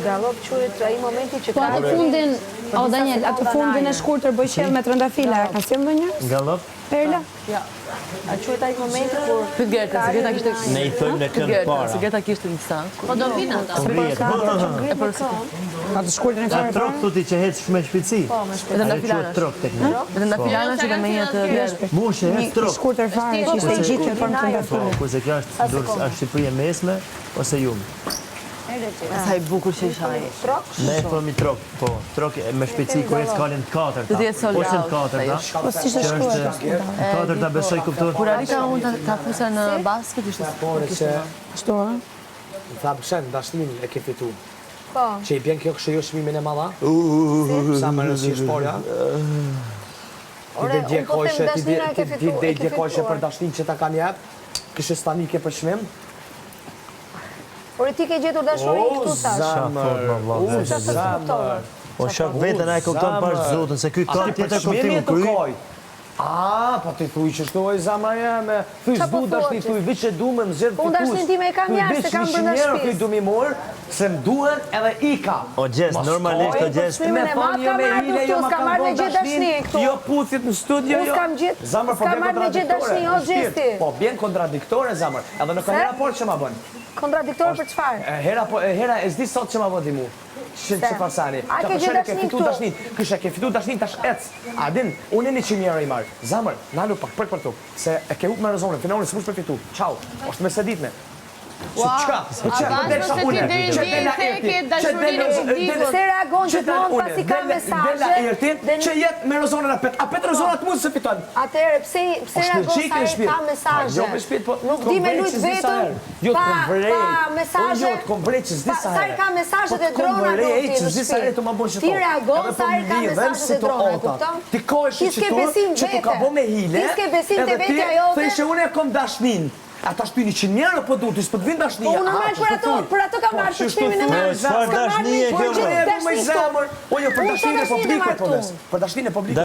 Gallop quhet ai momenti që Po atë fundin, o Daniel, atë fundin e shkurtër bëj qell me trëndafila, ka sjell ndonjë? Gallop? Perla? Ja. A quhet ai momenti kur Pyet Gerta, se Gerta kishte. Ne I thojmë në kënd para. Se Gerta kishte një sa. Po do vinë ata. Atë shkurtën e Ka fare. trok thotë që ec me shpejtësi. Edhe nga filana. Trok tek ne. Edhe nga filana që ka me një të vlerë. Mushë ec trok. Shkurtër fare, që ishte I gjithë në formë trëndafila. Po, se kjo është ndërsa është Shqipëria mesme ose jumë. Sa I bukur që isha ai. Ne themi trok, po, trok me shpejtësi kur ec kalin të katërta. Të jetë sold Ose të out, katërta. Po si ishte shkruar? Katërta besoj kuptohet. Kur arrita unë ta fusa në basket ishte Pore që Kështu, a? në tha përshen, dashnin e ke fitu. Po. Që I bjen kjo kështë jo shmimin e madha? Sa më rësi shporja? Ore, Ti unë po them dashnina e ke fituar. Ti djekojshë për dashnin që ta kanë jep, kështë stanike për shmim? Ore ti ke gjetur dashurinë këtu tash. Zamër. Po shok vetën ai kupton pas Zotin se ky ka tjetër kuptim kry. Po ti thuj që shtoj zamra jeme, thuj Qa po s'du dashni, thuaj, thuj vit që du me më zirë Unë dashnin time e kam jashtë, se kam brenda Thuj shtëpisë. du mi morë, se më duhen edhe I ka. O gjes, normalisht o gjes. Çmimin e madh kam marrë këtu, s'kam marrë me gjithë dashni këtu. Jo puthit në studio, Unë jo. s'kam gjithë, Zamër, po s'kam bjen marrë me gjithë dashni, o gjesti. Po bjen kontradiktore, zamër, edhe në kanë raport që ma bën. Kontradiktor për çfarë? Hera e s'di sot që ma vodi mu. Që farsani. A ke gjithë dashnin këtu? Kësha ke fitu dashnin tash ec. A din, unë e 100 euro I marr. Zamër, nalu pak për tu. Se e ke up me rezonën, finalin s'mush për fitu. Ciao. Është me se ditme. Çka? Se reagon gjithmonë pasi ka mesazhe. Që jetë me rezonën a pet rezonat mund se fiton. Atëherë pse reagon sa ka mesazhe? Jo me shpirt, po Nuk di me lut vetëm. Pa mesazhe. Jo të kombrejt që s'di sa Sa I ka mesazhet e drona do ti. Ti reagon sa I ka mesazhet e drona, e kupton? Ti kohë Ti s'ke besim që tu ka bo me hile. Ti s'ke besim te vetja jote. Thej që unë e kom dashnin. Ata shpini 100 euro po du, ti s'po të vinë dashnia. Po unë normal për ato kam marrë për çmimin e madh. Çfarë dashnie kjo? Unë për dashnin e publikut po des. Për dashnin e publikut.